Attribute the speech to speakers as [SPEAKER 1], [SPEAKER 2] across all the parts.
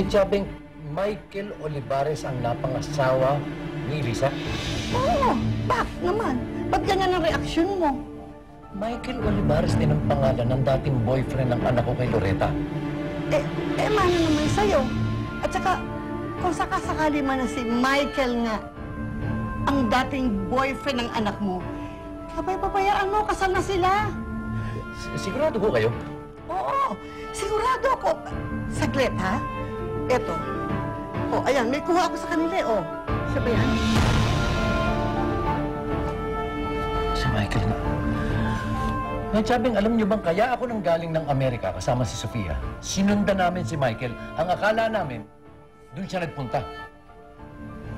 [SPEAKER 1] may tsabing Michael Olivares ang napangasawa ni Lisa?
[SPEAKER 2] Oo, bakit naman? Ba't ganyan ang reaksyon mo?
[SPEAKER 1] Michael Olivares din ang pangalan ng dating boyfriend ng anak ko kay Loretta.
[SPEAKER 2] Mano naman sa'yo. At saka, kung sakasakali man na si Michael nga, ang dating boyfriend ng anak mo, papayaan mo, kasal na sila.
[SPEAKER 1] Sigurado ko kayo?
[SPEAKER 2] Oo, sigurado ako. Saglit, ha? Eto. O, ayan, may kuha ako sa kanila, o. Siya ba yan?
[SPEAKER 1] Si Michael nga. May tsabing, alam niyo bang kaya ako nang galing ng Amerika kasama si Sofia? Sinundan namin si Michael. Ang akala namin, doon siya nagpunta.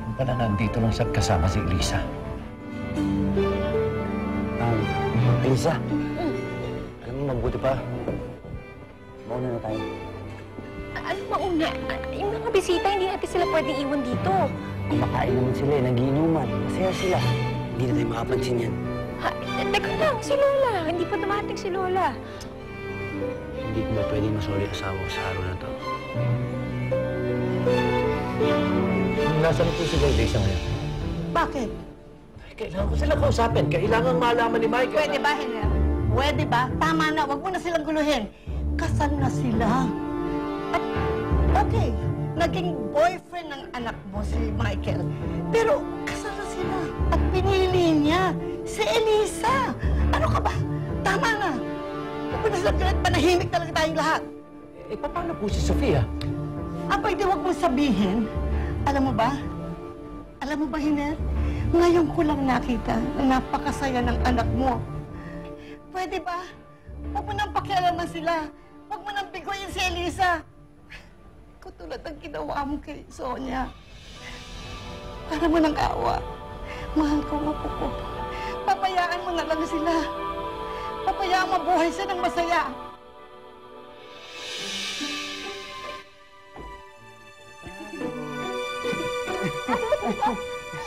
[SPEAKER 1] Yung pala nandito lang siya kasama si Elisa.
[SPEAKER 3] Elisa, alam mo, mabuti pa. Mauna na tayo.
[SPEAKER 4] Ano mauna? Yung mga bisita, hindi natin sila pwedeng iwan dito.
[SPEAKER 3] Kumakain naman sila, nagiinuman. Masaya sila. Hindi na tayo makapansin yan.
[SPEAKER 4] Teka lang, si Lola. Hindi pa dumating si Lola.
[SPEAKER 3] Hindi ko ba pwedeng masori asawa ko sa araw na to?
[SPEAKER 1] Nasaan po si Elisa ngayon?
[SPEAKER 2] Bakit?
[SPEAKER 1] Kailangan ko sila kausapin. Kailangan malaman ni Michael.
[SPEAKER 2] Pwede ba, Hener? Pwede ba? Tama na, wag mo na silang guluhin. Kasal na sila. At, okay, naging boyfriend ng anak mo si Michael. Pero, kasal na sila. At pinili niya si Elisa. Ano ka ba? Tama na. Huwag mo na silang galit, panahimik talaga tayong lahat.
[SPEAKER 1] Paano po si Sofia?
[SPEAKER 2] Abay, di wag mong sabihin. Alam mo ba? Alam mo ba, Hiner? Ngayon ko lang nakita na napakasaya ng anak mo. Pwede ba? Huwag mo nang pakialaman sila. Huwag mo nang biguin si Elisa. Katulad ng ginawa mo kay Sonia. Para mo ng awa. Mahal ko, apo ko. Papayaan mo na lang sila. Papayaan mo buhay sila ng masaya.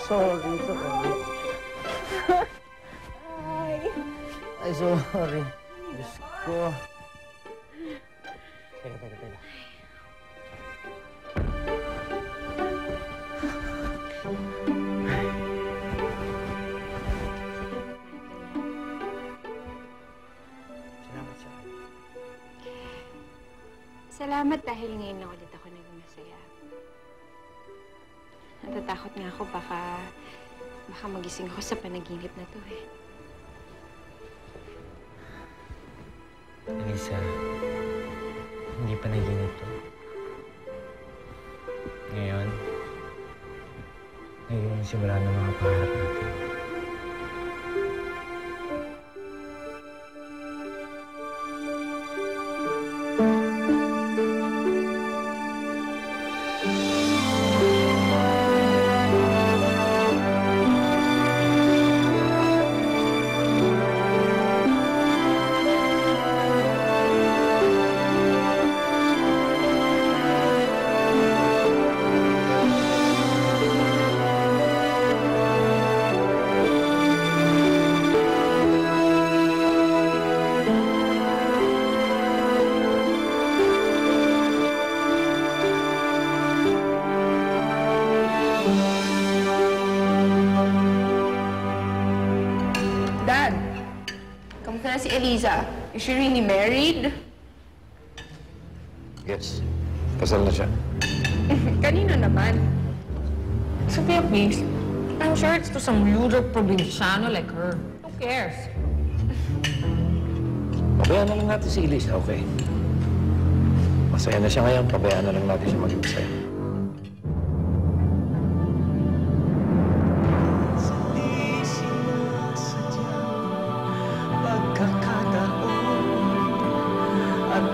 [SPEAKER 3] Sorry. Ay, sorry. Diyos ko. Teka.
[SPEAKER 4] Salamat dahil ngayon na ulit ako naging masaya. Natatakot nga ako baka magising ako sa panaginip na to eh.
[SPEAKER 3] Elisa, hindi pa naginip to. Ngayon, naging simula ng mga pangarap natin.
[SPEAKER 5] Dad, kamusta na si Eliza? Is she really married?
[SPEAKER 1] Yes. Kasal na siya.
[SPEAKER 5] Kanino naman?
[SPEAKER 6] Sophia, please. I'm sure it's to some ruder probinsyano like her. Who cares?
[SPEAKER 1] Pabayaan na lang natin si Elisa, okay? Masaya na siya ngayon. Pabayaan na lang natin siya maging masaya.
[SPEAKER 7] At